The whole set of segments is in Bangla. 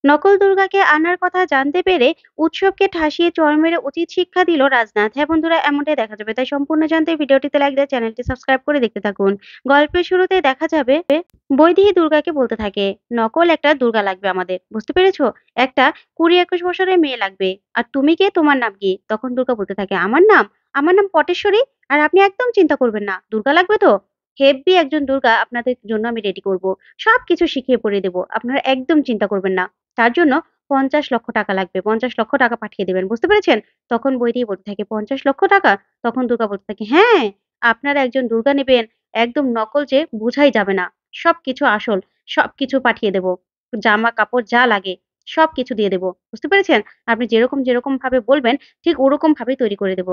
নকল দুর্গাকে আনার কথা জানতে পেরে উৎসবকে ঠাসিয়ে চড় মেরে উচিত শিক্ষা দিল রাজনাথ। হ্যাঁ বন্ধুরা, এমনটাই দেখা যাবে। তাই সম্পূর্ণ জানতে ভিডিওটিতে লাইক দিয়ে চ্যানেলটি সাবস্ক্রাইব করে দেখতে থাকুন। গল্পের শুরুতেই দেখা যাবে বৈদেহী দুর্গাকে বলতে থাকে, নকল একটা দুর্গা লাগবে আমাদের, বুঝতে পেরেছো? একটা ২০-২১ বছরের মেয়ে লাগবে। আর তুমি কে, তোমার নাম কি? তখন দুর্গা বলতে থাকে, আমার নাম পটেশ্বরী। আর আপনি একদম চিন্তা করবেন না, দুর্গা লাগবে তো হেব্বি একজন দুর্গা আপনাদের জন্য আমি রেডি করব। সবকিছু শিখিয়ে পড়িয়ে দেবো, আপনারা একদম চিন্তা করবেন না। তার জন্য ৫০ লক্ষ টাকা লাগবে। ৫০ লক্ষ টাকা পাঠিয়ে দিবেন। বুঝতে পেরেছেন? তখন বৈদেহী বলতে থাকে, ৫০ লক্ষ টাকা? তখন দুর্গা বলতে থাকে, হ্যাঁ, আপনারা একজন দুর্গা নিবেন, একদম নকল যে বুঝাই যাবে না। সবকিছু আসল, সবকিছু পাঠিয়ে দেব। জামা কাপড় যা লাগে সবকিছু দিয়ে দেব। বুঝতে পেরেছেন? আপনি যেরকম ভাবে বলবেন ঠিক ওরকম ভাবেই তৈরি করে দেব।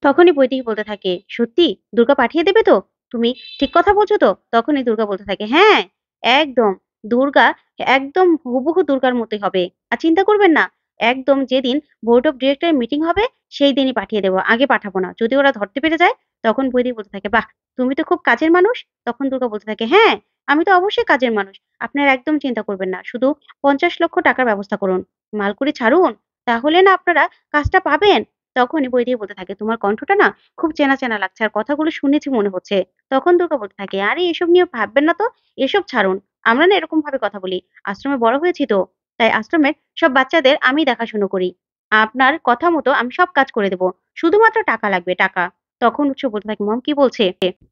তখনই বৈদেহী বলতে থাকে, সত্যি দুর্গা পাঠিয়ে দেবে তো? তুমি ঠিক কথা বলছো তো? তখনই দুর্গা বলতে থাকে, হ্যাঁ, একদম। দুর্গা একদম হুবহু দুর্গার মতোই হবে। আর চিন্তা করবেন না, একদম যেদিন বোর্ড অফ ডিরেক্টর মিটিং হবে সেই দিনই পাঠিয়ে দেব। আগে পাঠাবো না। যদি ওরা ধরতে পেরে যায় তখন বৈদেহী বলতে থাকে, বাহ! তুমি তো খুব কাজের মানুষ। তখন দুর্গা বলতে থাকে, হ্যাঁ, আমি তো অবশ্যই কাজের মানুষ। আপনারা একদম চিন্তা করবেন না। শুধু ৫০ লক্ষ টাকার ব্যবস্থা করুন। মালকুড়ি ছাড়ুন। তাহলে না আপনারা কাজটা পাবেন। তখনই বৈদেহী বলতে থাকে, তোমার কণ্ঠটা না খুব চেনা লাগছে। আর কথাগুলো শুনেছি মনে হচ্ছে। তখন দুর্গা বলতে থাকে, আরে এসব নিয়ে ভাববেন না তো। এসব ছাড়ুন। আমরা না এরকম ভাবে কথা বলি। আশ্রমে বড় হয়েছি তো। তাই আশ্রমের সব বাচ্চাদের আমি দেখাশুনো করি। আপনার কথা মতো আমি সব কাজ করে দেব। শুধুমাত্র টাকা লাগবে, টাকা। তখন উৎসব বলতে থাকে, মম কি বলছে?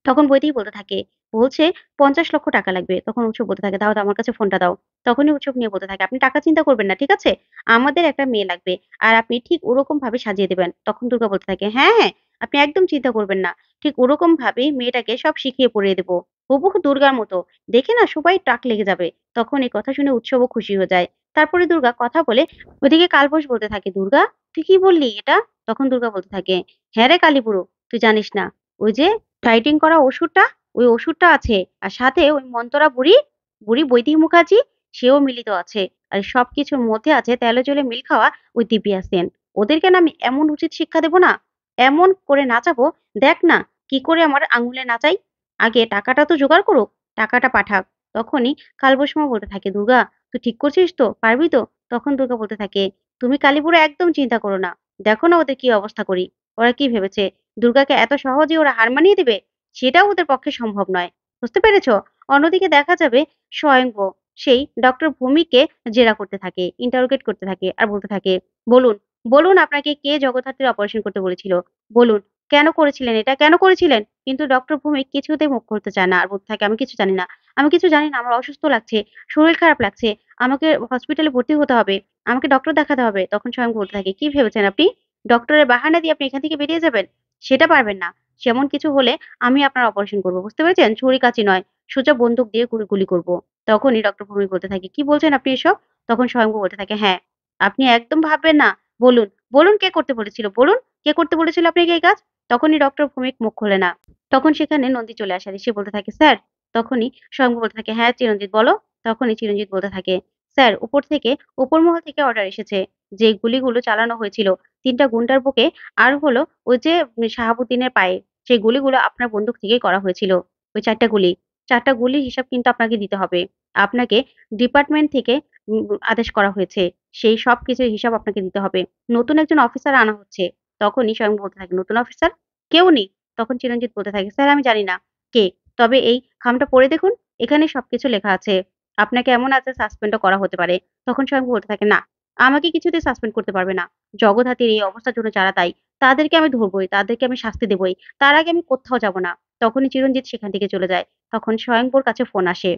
তখন বৈদেহী বলতে থাকে, বলছে ৫০ লক্ষ টাকা লাগবে। তখন উৎসব বলতে থাকে, দাও আমার কাছে ফোনটা দাও। তখনই উৎসব নিয়ে বলতে থাকে, আপনি টাকা চিন্তা করবেন না, ঠিক আছে? আমাদের একটা মেয়ে লাগবে। আর আপনি ঠিক ওরকম ভাবে সাজিয়ে দিবেন। তখন দুর্গা বলতে থাকে, হ্যাঁ, আপনি একদম চিন্তা করবেন না। ঠিক ওরকম ভাবেই মেয়েটাকে সব শিখিয়ে পড়িয়ে দেব। হুবহু দুর্গার মতো। দেখে না সবাই টাক লেগে যাবে। তখন এই কথা শুনে উৎসবও খুশি হয়ে যায়। তারপরে দুর্গা কথা বলে ওদিকে কালবোস বলতে থাকে, দুর্গা তুই কি বললি এটা? তখন দুর্গা বলতে থাকে, হ্যাঁ রে কালীবুড়ো, তুই জানিস না, ওই যে ডাইটিং করা ওষুধটা, ওই ওষুধটা আছে। আর সাথে ওই মন্তরা বুড়ি, বুড়ি বৈদিক মুখার্জি, সেও মিলিত আছে। আর সবকিছুর মধ্যে আছে তেলে জলে মিল খাওয়া ওই দিব্যা সেন। ওদেরকে না আমি এমন উচিত শিক্ষা দেব না, এমন করে নাচাবো, দেখ না কি করে আমার আঙুলে নাচাই। আগে টাকাটা তো জোগাড় করুক, টাকাটা পাঠাক। তখনই কালবৈষ্ণব বলতে থাকে, দুর্গা তুই ঠিক করছিস তো? পারবি তো? তখন দুর্গা বলতে থাকে, তুমি কালীপুরে একদম চিন্তা করো না। দেখো না ওদের কি অবস্থা করি। ওরা কি ভেবেছে দুর্গাকে এত সহজে ওরা হার মানিয়ে দিবে? সেটাও ওদের পক্ষে সম্ভব নয়। বুঝতে পেরেছ? অন্যদিকে দেখা যাবে স্বয়ংব সেই ডক্টর ভূমিকে জেরা করতে থাকে, ইন্টারোগেট করতে থাকে আর বলতে থাকে, বলুন, বলুন আপনাকে কে জগদ্ধাত্রীর অপারেশন করতে বলেছিল? বলুন, কেন করেছিলেন এটা? কেন করেছিলেন? কিন্তু ডক্টর ভৌমিক কিছুতেই মুখ খুলতে চায় না। আর বলতে থাকে, আমি কিছু জানি না। আমি কিছু জানি না। আমার অসুস্থ লাগছে। শরীর খারাপ লাগছে। আমাকে হসপিটালে ভর্তি হতে হবে। আমাকে ডক্টর দেখাতে হবে। তখন স্বয়ং বলতে থাকে, কি ভেবেছেন আপনি? ডক্টরের বাহানা দিয়ে আপনি এখান থেকে বেরিয়ে যাবেন? সেটা পারবেন না। সেমন কিছু হলে আমি আপনার অপারেশন করব। বুঝতে পেরেছেন? ছুরি-কাঁচি নয়। সোজা বন্দুক দিয়ে গুলি করব। তখনই ডক্টর ভৌমিক বলতে থাকে, কি বলছেন আপনি এসব? তখন স্বয়ংভু বলতে থাকে, হ্যাঁ, আপনি একদম ভাববেন না। বলুন, বলুন কে করতে বলেছিল? বলুন, কে করতে বলেছিল আপনাকে এই কাজ? তখনই ডক্টর ভৌমিক মুখ খোলে না। তখন সেখানে নন্দী চলে আসে। আর সে বলতে থাকে, স্যার। তখনই স্বয়ংভু বলতে থাকে, হ্যাঁ চিরঞ্জিত বলো। তখনই চিরঞ্জিত বলতে থাকে, স্যার উপর মহল থেকে অর্ডার এসেছে। যে গুলিগুলো চালানো হয়েছিল ৩ টা গুন্ডার বুকে আর হলো ওই যে শাহাবুদ্দিনের পায়ে, সেই গুলিগুলো আপনার বন্দুক থেকেই করা হয়েছিল। ওই ৪ টা গুলি। ৪ টা গুলির হিসাব কিন্তু আপনাকে দিতে হবে। আপনাকে ডিপার্টমেন্ট থেকে আদেশ করা হয়েছে। সেই সবকিছুর হিসাব আপনাকে দিতে হবে। নতুন একজন অফিসার আনা হচ্ছে। তখনই স্বয়ং বলতে থাকে, নতুন অফিসার? কেউ নেই। তখন চিরঞ্জিত বলতে থাকে, স্যার আমি জানি না কে। তবে এই খামটা পড়ে দেখুন, এখানে সবকিছু লেখা আছে। আপনাকে এমন আছে সাসপেন্ডও করা হতে পারে। তখন স্বয়ং বলতে থাকে, না, আমাকে কিছুতেই সাসপেন্ড করতে পারবে না। জগদ্ধাত্রীর এই অবস্থার জন্য যারা দায়ী, তাদেরকে আমি ধরবই, তাদেরকে আমি শাস্তি দেবই। তার আগে আমি কোত্থাও যাব না। তখনই চিরঞ্জিত সেখান থেকে চলে যায়। তখন স্বয়ংবর কাছে ফোন আসে।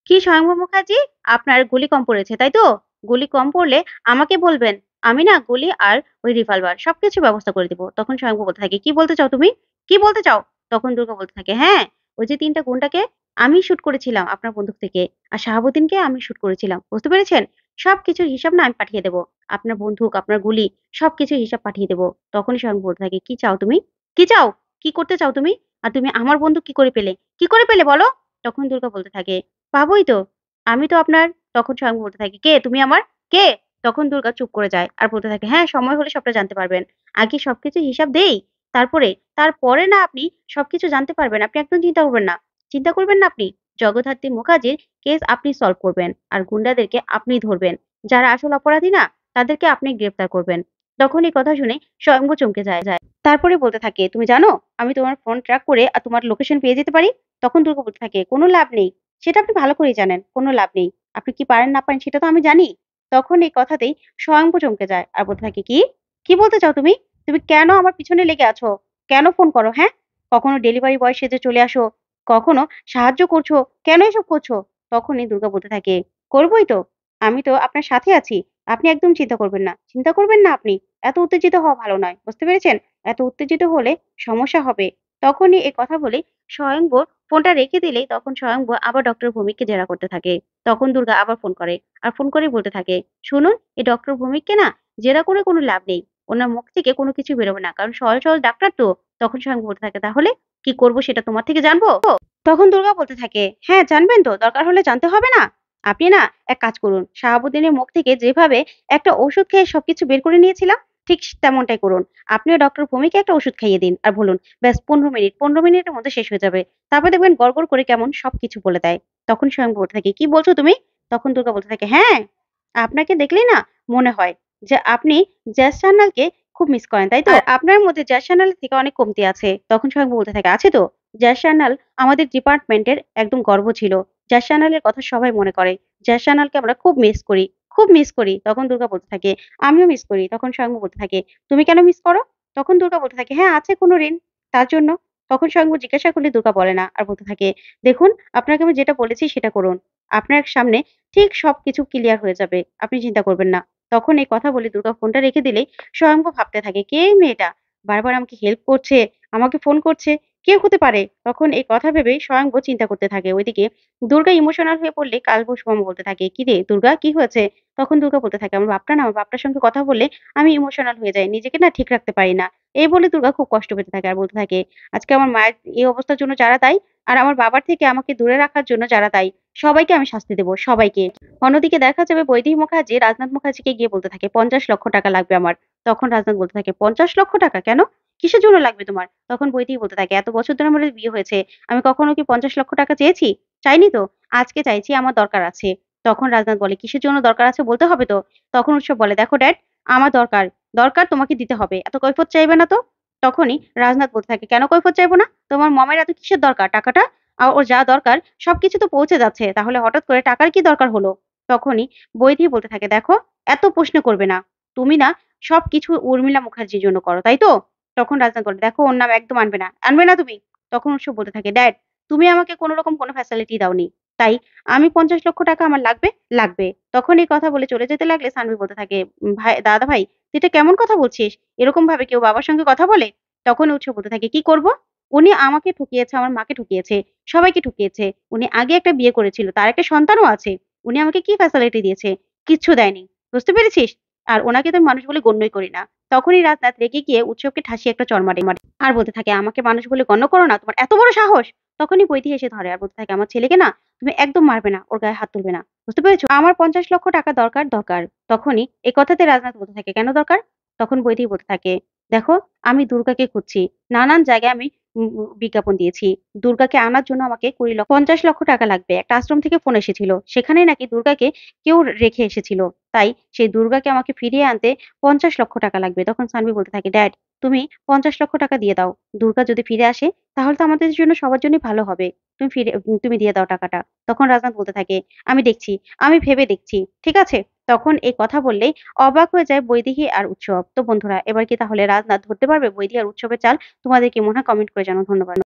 কি স্বয়ংভর মুখার্জি? আপনার গুলি কম পড়েছে, তাই তো? গুলি কম পড়লে আমাকে বলবেন। আমি না গুলি আর ওই রিভলভার সবকিছু ব্যবস্থা করে দিব। তখন স্বয়ংভর বলতে থাকে, কি বলতে চাও তুমি? কি বলতে চাও? তখন দুর্গা বলতে থাকে, হ্যাঁ, ওই যে ৩ টা গুন্ডাকে আমি শুট করেছিলাম আপনার বন্দুক থেকে। আর শাহাবুদ্দিনকে আমি শুট করেছিলাম। বুঝতে পেরেছেন? সবকিছুর হিসাব না আমি পাঠিয়ে দেব। আপনার বন্দুক, আপনার গুলি সবকিছুর হিসাব পাঠিয়ে দেব। তখনই স্বয়ং বলতে থাকে, কি চাও তুমি? কি চাও? কি করতে চাও তুমি? আর তুমি আমার বন্দুক কি করে পেলে? কি করে পেলে বলো? তখন দুর্গা বলতে থাকে, পাবোই তো। আমি তো আপনার। তখন স্বয়ং বলতে থাকে, কে? তুমি আমার? কে? তখন দুর্গা চুপ করে যায়। আর বলতে থাকে, হ্যাঁ, সময় হলে সবটা জানতে পারবেন। আগে সবকিছু হিসাব দেই। তারপরে, তারপরে না আপনি সবকিছু জানতে পারবেন। আপনি একদম চিন্তা করবেন না। চিন্তা করবেন না আপনি। জগদ্ধাত্রী মুখার্জির কেস আপনি সলভ করবেন। আর গুন্ডাদেরকে আপনিই ধরবেন। যারা আসল অপরাধী না তাদেরকে আপনি গ্রেফতার করবেন। তখন এই কথা শুনে স্বয়ম্ভু চমকে যায়। তারপরে বলতে থাকে, তুমি জানো আমি তোমার ফোন ট্র্যাক করে আর তোমার লোকেশন পেয়ে যেতে পারি। তখন দুর্গা বলতে থাকে, কোনো লাভ নেই। সেটা আপনি ভালো করেই জানেন, কোনো লাভ নেই। আপনি কি পারেন না পারেন সেটা তো আমি জানি। তখন এই কথাতেই স্বয়ম্ভু চমকে যায় আর বলতে থাকে, কি কি বলতে চাও তুমি? তুমি কেন আমার পিছনে লেগে আছো? কেন ফোন করো, হ্যাঁ? কখনো ডেলিভারি বয় সেজে চলে আসো, কখনো সাহায্য করছো, কেন এসব করছো? তখনই দুর্গা বলতে থাকে, করবোই তো। আমি তো আপনার সাথে আছি। আপনি একদম চিন্তা করবেন না। চিন্তা করবেন না আপনি। এত উত্তেজিত হওয়া ভালো নয়। বুঝতে পেরেছেন? এত উত্তেজিত হলে সমস্যা হবে। তখনই এই কথা বলে স্বয়ংবর ফোনটা রেখে দিলেই তখন স্বয়ংবর আবার ডক্টর ভৌমিককে জেরা করতে থাকে। তখন দুর্গা আবার ফোন করে। আর ফোন করেই বলতে থাকে, শুনুন এই ডক্টর ভৌমিককে না জেরা করে কোনো লাভ নেই। ওনার মুখ থেকে কোনো কিছু বেরোবে না। কারণ সহজ ডাক্তার তো। তখন স্বয়ং বলতে থাকে, তাহলে কি করব সেটা তোমার থেকে জানবো? তখন দুর্গা বলতে থাকে, হ্যাঁ জানবেন তো, দরকার হলে জানতে হবে না? আপনি না এক কাজ করুন, শাহাবুদ্দিনের মুখ থেকে যেভাবে একটা ওষুধ খেয়ে সবকিছু বের করে নিয়েছিলাম, ঠিক তেমনটাই করুন। আপনিও ডক্টর ভৌমিককে একটা ওষুধ খাইয়ে দিন আর বলুন, ব্যাস 15 মিনিট, 15 মিনিটের মধ্যে শেষ হয়ে যাবে। তারপর দেখবেন গড়গড় করে কেমন সবকিছু বলে দেয়। তখন স্বয়ং বলতে থাকে, কি বলছো তুমি? তখন দুর্গা বলতে থাকে, হ্যাঁ, আপনাকে দেখলেই না মনে হয় যে আপনি জ্যাজ সান্যালকে খুব মিস করেন, তাই তো? আর আপনার মধ্যে জ্যাজ সান্যালের থেকে অনেক কমতি আছে। তখন স্বয়ং বলতে থাকে, আছে তো। জ্যাজ সান্যাল আমাদের ডিপার্টমেন্টের একদম গর্ব ছিল। জ্যাজ সান্যালের কথা সবাই মনে করে। জ্যাজ সান্যালকে আমরা খুব মিস করি, খুব মিস করি। তখন দুর্গা বলতে থাকে, আমিও মিস করি। তখন স্বয়ংভু বলতে থাকে, তুমি কেন মিস করো? তখন দুর্গা বলতে থাকে, হ্যাঁ আছে কোনো ঋণ, তার জন্য। তখন স্বয়ংভু জিজ্ঞাসা করলে দুর্গা বলে না আর বলতে থাকে, দেখুন আপনাকে আমি যেটা বলেছি সেটা করুন। আপনার সামনে ঠিক সবকিছু ক্লিয়ার হয়ে যাবে। আপনি চিন্তা করবেন না। তখন এই কথা বলে দুর্গা ফোনটা রেখে দিলেই স্বয়ংভু ভাবতে থাকে, কে এই মেয়েটা? বারবার আমাকে হেল্প করছে, আমাকে ফোন করছে। কে হতে পারে? তখন এই কথা ভেবে স্বয়ংভু চিন্তা করতে থাকে। ওইদিকে দুর্গা ইমোশনাল হয়ে পড়লে কালবৈশাখী শুভম বলতে থাকে, "কিরে দুর্গা কি হয়েছে?" তখন দুর্গা বলতে থাকে, আমার বাপটার সঙ্গে কথা বললে আমি ইমোশনাল হয়ে যাই। নিজেকে না ঠিক রাখতে পারি না।" এই বলে দুর্গা খুব কষ্ট পেতে থাকে আর বলতে থাকে, "আজকে আমার মায়ের এই অবস্থার জন্য যারা দায়ী আর আমার বাবার থেকে আমাকে দূরে রাখার জন্য যারা দায়ী, সবাইকে আমি শাস্তি দেব, সবাইকে।" অন্যদিকে দেখা যাবে বৈদেহী মুখার্জি রাজনাথ মুখার্জিকে গিয়ে বলতে থাকে, "৫০ লক্ষ টাকা লাগবে আমার।" তখন রাজনাথ বলতে থাকে, "৫০ লক্ষ টাকা কেন? কিসের জন্য লাগবে তোমার?" তখন বৈদেহী বলতে থাকে, "এত বছর ধরে আমাদের বিয়ে হয়েছে। আমি কখনো কি ৫০ লক্ষ টাকা চেয়েছি? চাইনি তো। আজকে চাইছি, আমার দরকার আছে।" তখন রাজনাথ বলে, "কিসের জন্য দরকার আছে বলতে হবে তো।" তখন উৎসব বলে, "দেখো ড্যাড, আমার দরকার। দরকার তোমাকে দিতে হবে। এত কৈফিয়ত চাইবে না তো।" তখনই রাজনাথ বলতে থাকে, "কেন কৈফিয়ত চাইবো না? তোমার মমের এত কিসের দরকার টাকাটা? ওর যা দরকার সবকিছু তো পৌঁছে যাচ্ছে। তাহলে হঠাৎ করে টাকার কি দরকার হলো?" তখনই বৈদেহী বলতে থাকে, "দেখো, এত প্রশ্ন করবে না। তুমি না সবকিছু উর্মিলা মুখার্জির জন্য করো, তাই তো?" তখন রাজনাথ বলে, "দেখো ওর নাম একদম আনবে না। আনবে না তুমি।" তখন উৎসব বলতে থাকে, "ড্যাড, তুমি আমাকে কোনরকম কোনো ফ্যাসিলিটি দাওনি। তাই আমি ৫০ লক্ষ টাকা আমার লাগবে, লাগবে।" তখন এই কথা বলে চলে যেতে লাগলে সানভি বলতে থাকে, ভাই দাদা ভাই, তুই এটা কেমন কথা বলছিস? এরকম ভাবে কেউ বাবার সঙ্গে কথা বলে?" তখন উৎসব বলতে থাকে, "কি করব? উনি আমাকে ঠকিয়েছে, আমার মাকে ঠকিয়েছে, সবাইকে ঠকিয়েছে। উনি আগে একটা বিয়ে করেছিল, তার একটা সন্তানও আছে। উনি আমাকে কি ফ্যাসিলিটি দিয়েছে? কিচ্ছু দেয়নি। বুঝতে পেরেছিস? আর উনাকে তো আমি মানুষ বলে গণ্যই করি না।" তখনই রাজনাথ রেগে গিয়ে উৎসবকে ঠাসিয়ে একটা চড় মারে। আর বলতে থাকে, "আমাকে মানুষ বলে গণ্য করো না? তোমার এত বড় সাহস?" তখনই বৈদেহী এসে ধরে আর বলতে থাকে, "আমার ছেলেকে না তুমি একদম মারবে না, ওর গায়ে হাত তুলবে না। বুঝতে পেরেছো? আমার ৫০ লক্ষ টাকা দরকার, দরকার।" তখনই এ কথাতে রাজনাথ বলতে থাকে, "কেন দরকার?" তখন বৈদেহী বলতে থাকে, "দেখো, আমি দুর্গাকে খুঁজছি। নানান জায়গায় আমি বিজ্ঞাপন দিয়েছি। দুর্গাকে আনার জন্য আমাকে ৫০ লক্ষ টাকা লাগবে। একটা আশ্রম থেকে ফোন এসেছিল। সেখানেই নাকি দুর্গাকে কেউ রেখে এসেছিল। তাই সেই দুর্গাকে আমাকে ফিরিয়ে আনতে ৫০ লক্ষ টাকা লাগবে।" তখন সানভি বলতে থাকে, "ড্যাড, তুমি ৫০ লক্ষ টাকা দিয়ে দাও। দুর্গা যদি ফিরে আসে তাহলে তো আমাদের জন্য সবার জন্যই ভালো হবে। তুমি দিয়ে দাও টাকাটা।" তখন রাজনাথ বলতে থাকে, "আমি দেখছি, আমি ভেবে দেখছি। ঠিক আছে?" তখন এই কথা বললেই অবাক হয়ে যায় বৈদেহী আর উৎসব। তো বন্ধুরা, এবার কি তাহলে রাজনাথ ধরতে পারবে বৈদেহী আর উৎসবের চাল? তোমাদের কি মনে হয়? কমেন্ট করে জানাও। ধন্যবাদ।